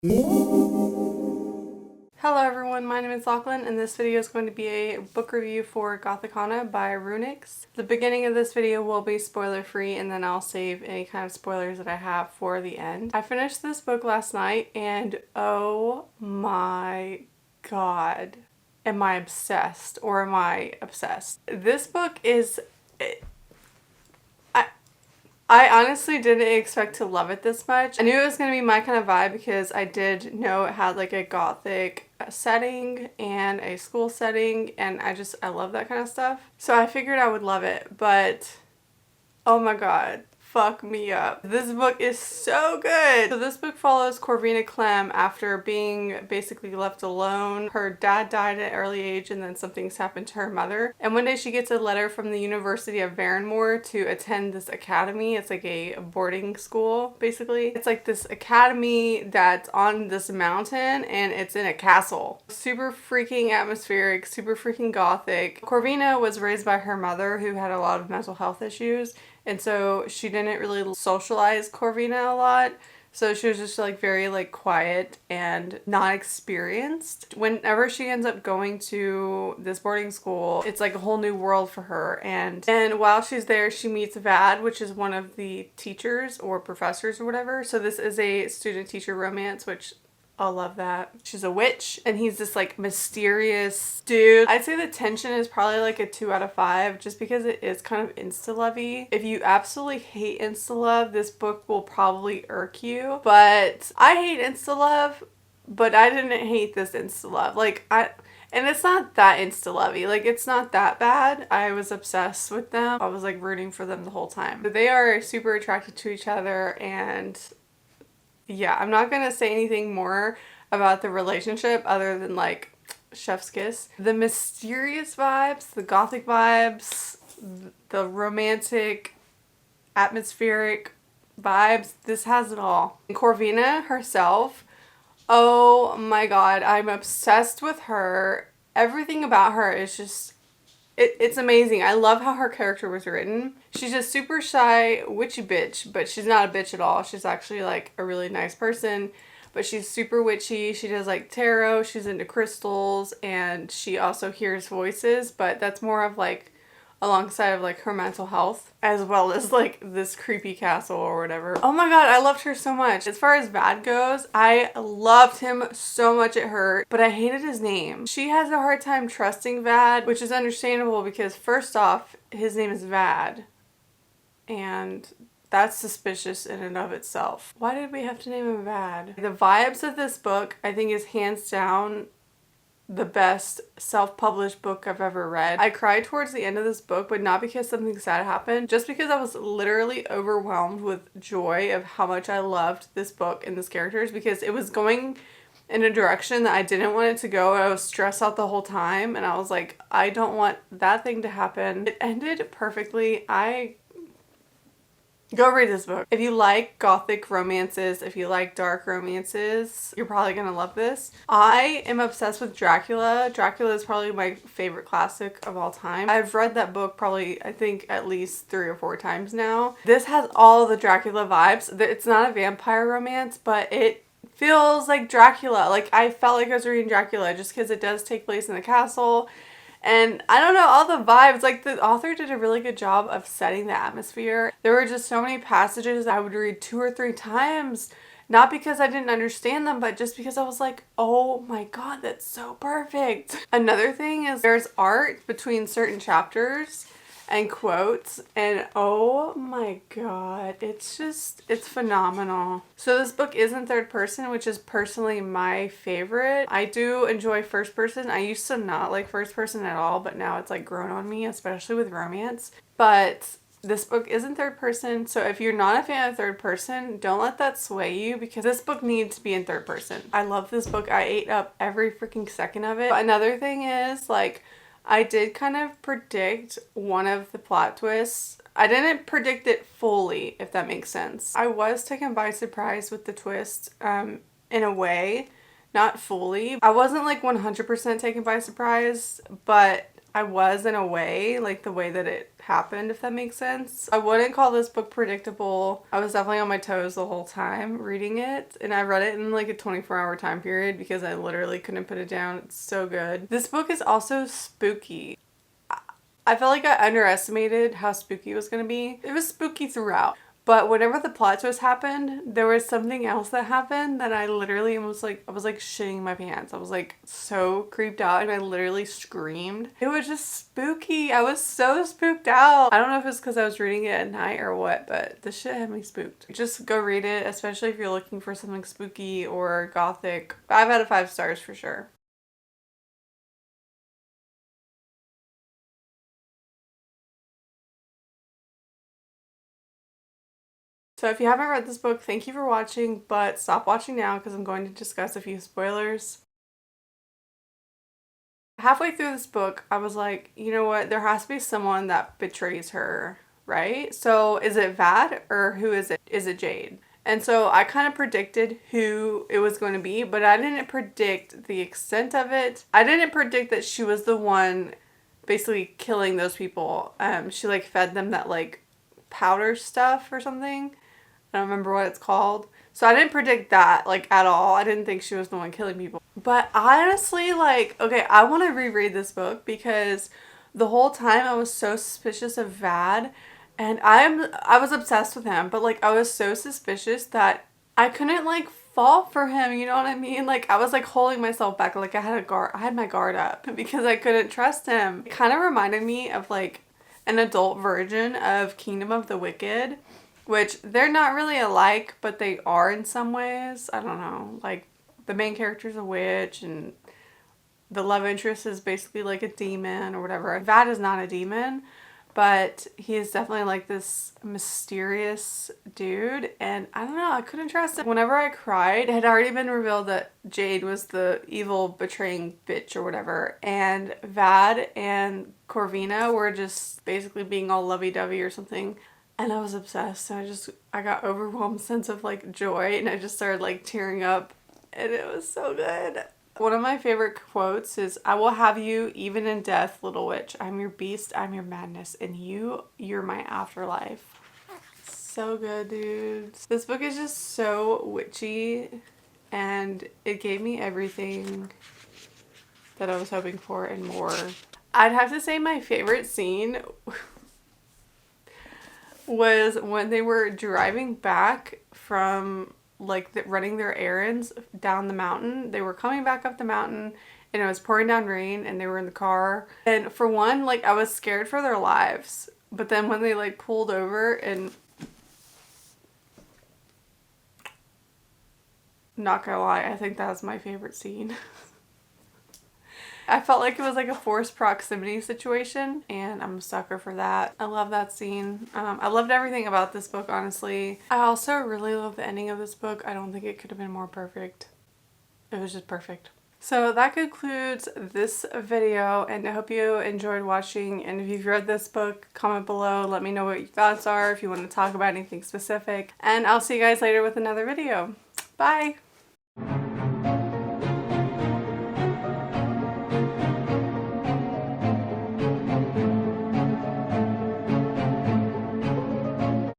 Hello everyone, my name is Lachlan and this video is going to be a book review for Gothikana by RuNyx. The beginning of this video will be spoiler free and then I'll save any kind of spoilers that I have for the end. I finished this book last night and oh my god, am I obsessed or am I obsessed? This book is... I honestly didn't expect to love it this much. I knew it was going to be my kind of vibe because I did know it had like a gothic setting and a school setting, and I love that kind of stuff. So I figured I would love it, but oh my god. Fuck me up. This book is so good. So this book follows Corvina Clem after being basically left alone. Her dad died at an early age and then something's happened to her mother. And one day she gets a letter from the University of Varenmore to attend this academy. It's like a boarding school, basically. It's like this academy that's on this mountain and it's in a castle. Super freaking atmospheric, super freaking gothic. Corvina was raised by her mother who had a lot of mental health issues. And so she didn't really socialize Corvina a lot. So she was just like very like quiet and not experienced. Whenever she ends up going to this boarding school, it's like a whole new world for her. And while she's there, she meets Vad, which is one of the teachers or professors or whatever. So this is a student-teacher romance, which I love that. She's a witch and he's this like mysterious dude. I'd say the tension is probably like a 2 out of 5 just because it is kind of insta-lovey. If you absolutely hate insta-love, this book will probably irk you. But I hate insta-love, but I didn't hate this insta-love. And it's not that insta-lovey. Like, it's not that bad. I was obsessed with them. I was like rooting for them the whole time. But they are super attracted to each other, and yeah, I'm not gonna say anything more about the relationship other than like chef's kiss. The mysterious vibes, the gothic vibes, the romantic, atmospheric vibes, this has it all. And Corvina herself, oh my god, I'm obsessed with her. Everything about her is just... It's amazing. I love how her character was written. She's a super shy witchy bitch, but she's not a bitch at all. She's actually like a really nice person, but she's super witchy. She does like tarot, she's into crystals, and she also hears voices, but that's more of like alongside of like her mental health as well as like this creepy castle or whatever. Oh my god, I loved her so much. As far as Vad goes, I loved him so much it hurt, but I hated his name. She has a hard time trusting Vad, which is understandable because first off, his name is Vad, and that's suspicious in and of itself. Why did we have to name him Vad? The vibes of this book, I think, is hands down the best self-published book I've ever read. I cried towards the end of this book, but not because something sad happened, just because I was literally overwhelmed with joy of how much I loved this book and this characters, because it was going in a direction that I didn't want it to go. I was stressed out the whole time and I was like, I don't want that thing to happen. It ended perfectly. Go read this book. If you like gothic romances, if you like dark romances, you're probably gonna love this. I am obsessed with Dracula. Dracula is probably my favorite classic of all time. I've read that book probably, I think, at least 3 or 4 times now. This has all the Dracula vibes. It's not a vampire romance, but it feels like Dracula. Like, I felt like I was reading Dracula just because it does take place in the castle. And I don't know, all the vibes, like the author did a really good job of setting the atmosphere. There were just so many passages I would read 2 or 3 times, not because I didn't understand them, but just because I was like, oh my god, that's so perfect. Another thing is there's art between certain chapters and quotes, and oh my god, it's phenomenal. So this book is in third person, which is personally my favorite. I do enjoy first person. I used to not like first person at all, but now it's like grown on me, especially with romance. But this book is in third person, so if you're not a fan of third person, don't let that sway you, because this book needs to be in third person. I love this book. I ate up every freaking second of it. But another thing is, like, I did kind of predict one of the plot twists. I didn't predict it fully, if that makes sense. I was taken by surprise with the twist, in a way, not fully. I wasn't like 100% taken by surprise, but I was in a way, like the way that it happened, if that makes sense. I wouldn't call this book predictable. I was definitely on my toes the whole time reading it, and I read it in like a 24-hour time period because I literally couldn't put it down. It's so good. This book is also spooky. I felt like I underestimated how spooky it was going to be. It was spooky throughout. But whenever the plot twist happened, there was something else that happened that I literally almost like, I was like shitting my pants. I was like so creeped out and I literally screamed. It was just spooky. I was so spooked out. I don't know if it's because I was reading it at night or what, but the shit had me spooked. Just go read it, especially if you're looking for something spooky or gothic. 5 out of 5 stars for sure. So if you haven't read this book, thank you for watching, but stop watching now because I'm going to discuss a few spoilers. Halfway through this book, I was like, you know what? There has to be someone that betrays her, right? So is it Vad or who is it? Is it Jade? And so I kind of predicted who it was going to be, but I didn't predict the extent of it. I didn't predict that she was the one basically killing those people. She like fed them that like powder stuff or something. I don't remember what it's called. So I didn't predict that, like, at all. I didn't think she was the one killing people. But honestly, like, okay, I want to reread this book because the whole time I was so suspicious of Vad. And I was obsessed with him. But, like, I was so suspicious that I couldn't, like, fall for him. You know what I mean? Like, I was, like, holding myself back. Like, I had my guard up because I couldn't trust him. It kind of reminded me of, like, an adult version of Kingdom of the Wicked. Which they're not really alike, but they are in some ways. I don't know. Like, the main character's a witch, and the love interest is basically like a demon or whatever. Vad is not a demon, but he is definitely like this mysterious dude. And I don't know, I couldn't trust him. Whenever I cried, it had already been revealed that Jade was the evil betraying bitch or whatever. And Vad and Corvina were just basically being all lovey-dovey or something. And I was obsessed. And I got overwhelmed sense of like joy and I just started like tearing up and it was so good. One of my favorite quotes is, "I will have you even in death, little witch. I'm your beast, I'm your madness, and you're my afterlife." So good, dudes. This book is just so witchy and it gave me everything that I was hoping for and more. I'd have to say my favorite scene was when they were driving back from like running their errands down the mountain. They were coming back up the mountain and it was pouring down rain and they were in the car. And for one, like I was scared for their lives. But then when they like pulled over and not gonna lie, I think that was my favorite scene. I felt like it was like a forced proximity situation and I'm a sucker for that. I love that scene. I loved everything about this book, honestly. I also really love the ending of this book. I don't think it could have been more perfect. It was just perfect. So that concludes this video and I hope you enjoyed watching, and if you've read this book, comment below, let me know what your thoughts are, if you want to talk about anything specific, and I'll see you guys later with another video. Bye!